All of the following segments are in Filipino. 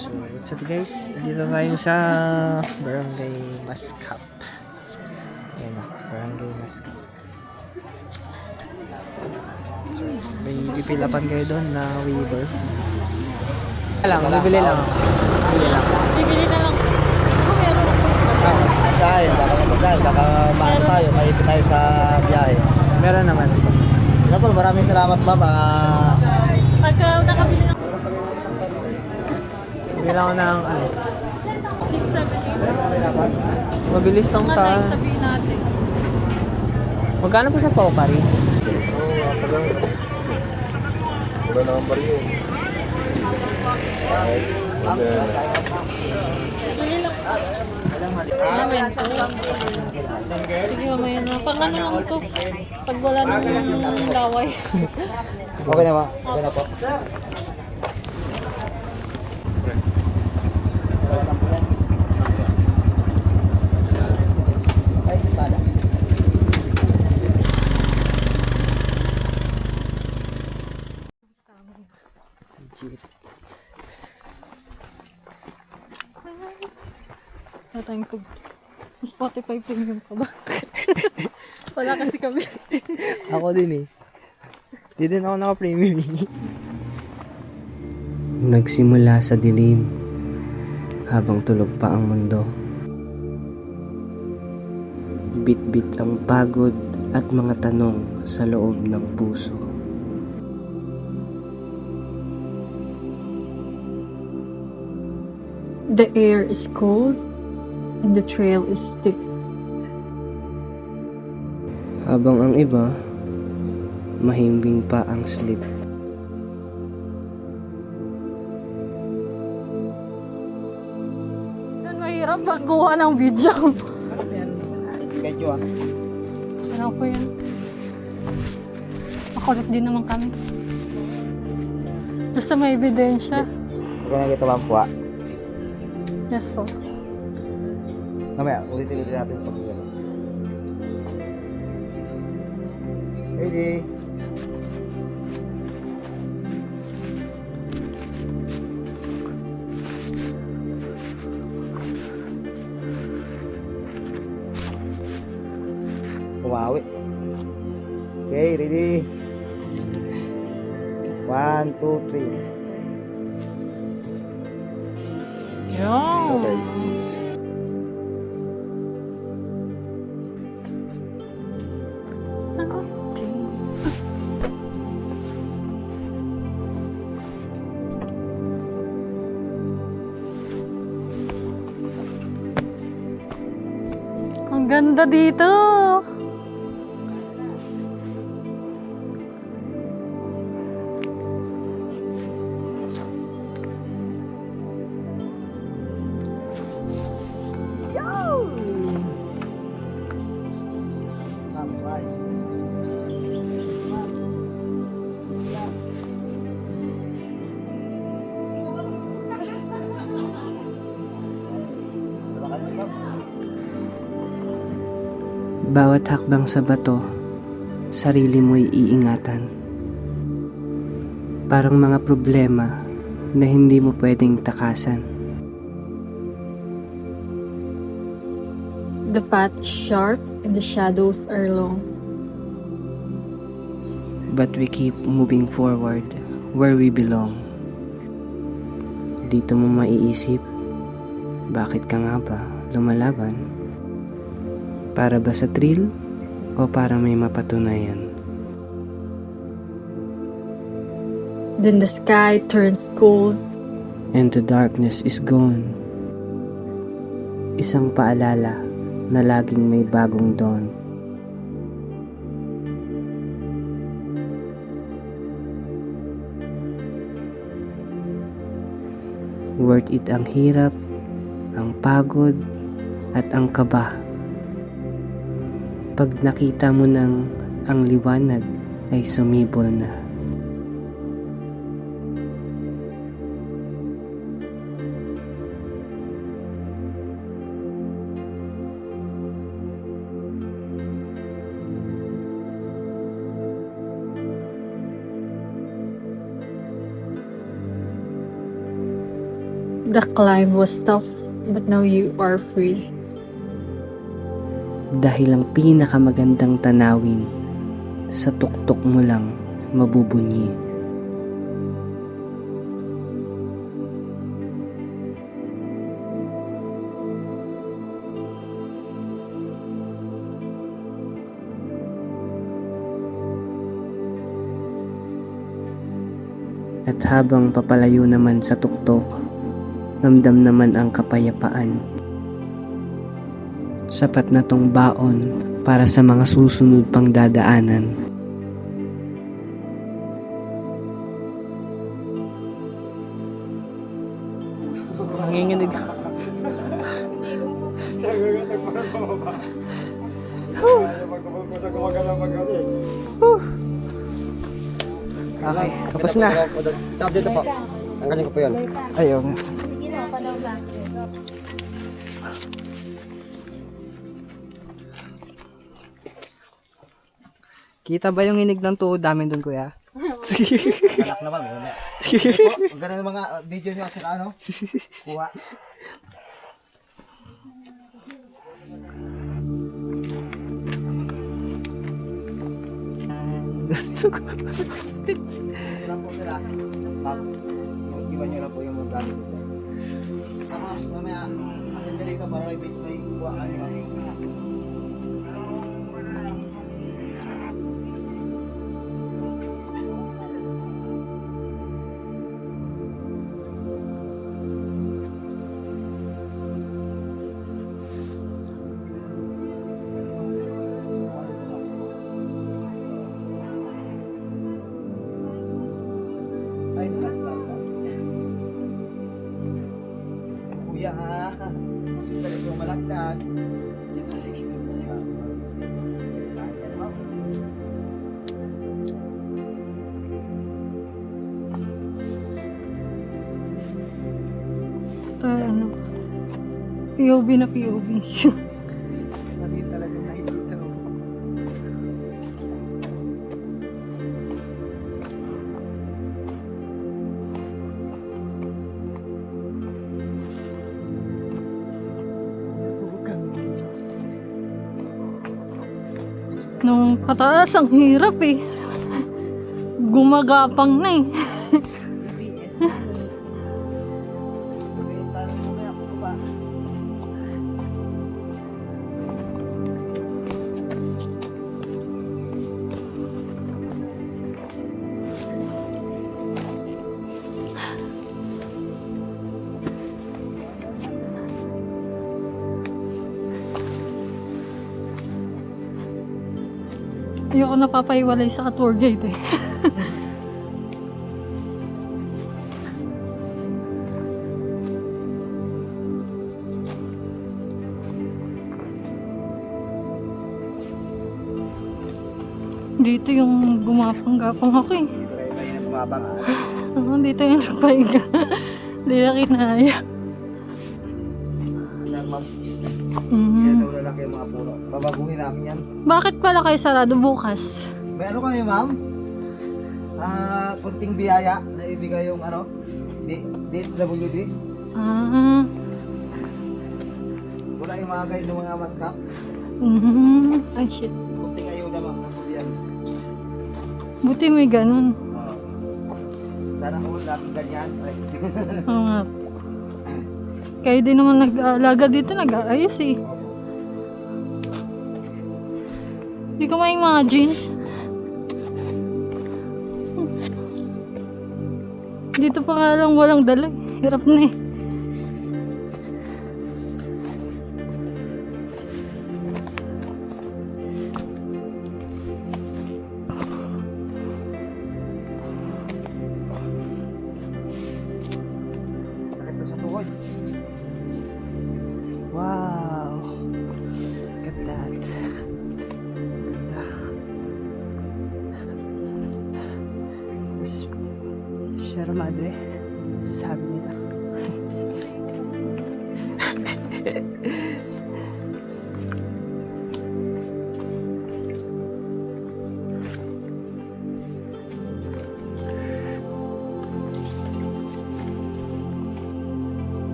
So, what's up guys? Dito tayo sa Barangay Mascap. Ayan o, Barangay Mascap. So, may pipilapan kayo doon na waiver. Bibili lang. Bibili na lang. Ako meron ako. Baka maano tayo, maipit tayo sa biyahe. Meron naman. Ano po, maraming salamat ma'am. Pagka nakabili na ako. Bibili ako ng ano. 670. Mabilis lang Mga ta. tayo sabihin natin. Magkano po sa Paukari? Wala naman ba rin? Bili lang. Elemento. Sige mamaya na. Pang ano lang ito. Pag wala ng laway. Okay na ma'am. Okay na po. Ay, espada. Natayang pag Spotify premium ka ba? Wala kasi kami. Ako din eh. Di din ako naka-premium eh. Nagsimula sa dilim habang tulog pa ang mundo. Bit-bit ang pagod at mga tanong sa loob ng puso. The air is cold and the trail is thick. Habang ang iba, mahimbing pa ang sleep. Doon mahirap magkuha ng video. Kahit nyo Ano po yan? Makulit din naman kami. Basta may ebidensya. Okay na kita ma'am po. Yes po. Mamaya, ulitin natin pag gano'n. Ready? Kumawi. Okay, ready? 1, 2, 3. Yo! Okay. Ang ganda dito! Bawat hakbang sa bato, sarili mo'y iingatan. Parang mga problema na hindi mo pwedeng takasan. The path is sharp and the shadows are long. But we keep moving forward where we belong. Dito mo maiisip, bakit ka nga ba lumalaban? Para ba sa thrill o para may mapatunayan? Then the sky turns cold. And the darkness is gone. Isang paalala na laging may bagong dawn. Worth it ang hirap, ang pagod, at ang kaba. Pag nakita mo nang ang liwanag ay sumibol na. The climb was tough, but now you are free. Dahil ang pinakamagandang tanawin, sa tuktok mo lang mabubunyi. At habang papalayo naman sa tuktok, ramdam naman ang kapayapaan. Sapat na tong baon para sa mga susunod pang dadaanan. Nanginginig. Okay, tapos na. Sabi dito po. Ang galing ko po yun. Ayun. Kita ba yung hinig ng tuhod namin dun, kuya? Anak naman. Sige po. Ang ganda ng mga video nyo sa ano. Kuha. Gusto ko. Lang po sila. Ma'am, iwan nyo lang po yung mga gamit. Tapos mamaya, akin ka dito para may kuha ka nyo. Ay, nalaglag. Kuya ha. Dali ko malagdag. Ano? POV na POV. Mali talaga nakikita mo. Nung pataas, ang hirap eh. Gumagapang na eh. Ayoko napapaiwalay sa tour guide eh. Dito yung gumapang-gapang ako eh. Ito kayo kayo na bumabang ha. Dito yung nagpahiga. Hindi na kinaya. Yan ma'am. Mhm. Yan daw lalaki yung mga puno. Babaguhin namin yan. Bakit pala kayo sarado bukas? May ano kayo ma'am? Kunting biyaya na ibigay yung ano? DHWD. Ah. Wala yung mga guide ng mga maskap. Mhm. Ay shit. Kunting ayuda ma'am ng gobyerno. Buti may ganun. Sana all natin ganyan. Ay. Oo nga. Kayo din naman nag-aalaga dito, nag-aayos eh. Hindi ko may mga jeans. Dito pa nga lang walang dala eh. Hirap na eh. Sakit na sa tuhod. Wow. Look at that. Sierra Madre. Sabi nila.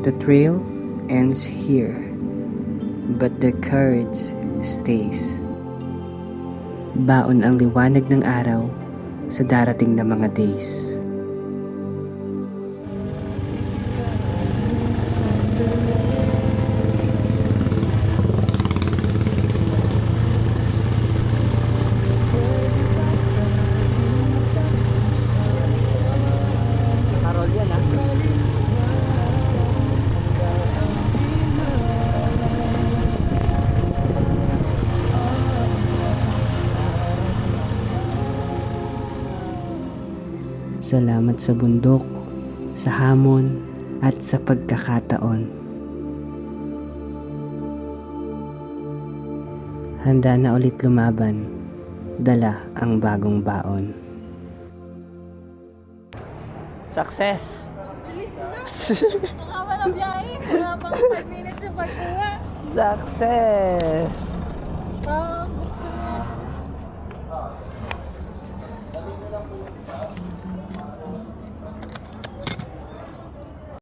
The trail ends here, but the courage stays. Baon ang liwanag ng araw sa darating na mga days. Karol yan ah. Salamat sa bundok, sa hamon, at sa pagkakataon. Handa na ulit lumaban, dala ang bagong baon. Success! Baka walang biyahe. Wala pang 5 minutes yung pagkuha. Success! Pang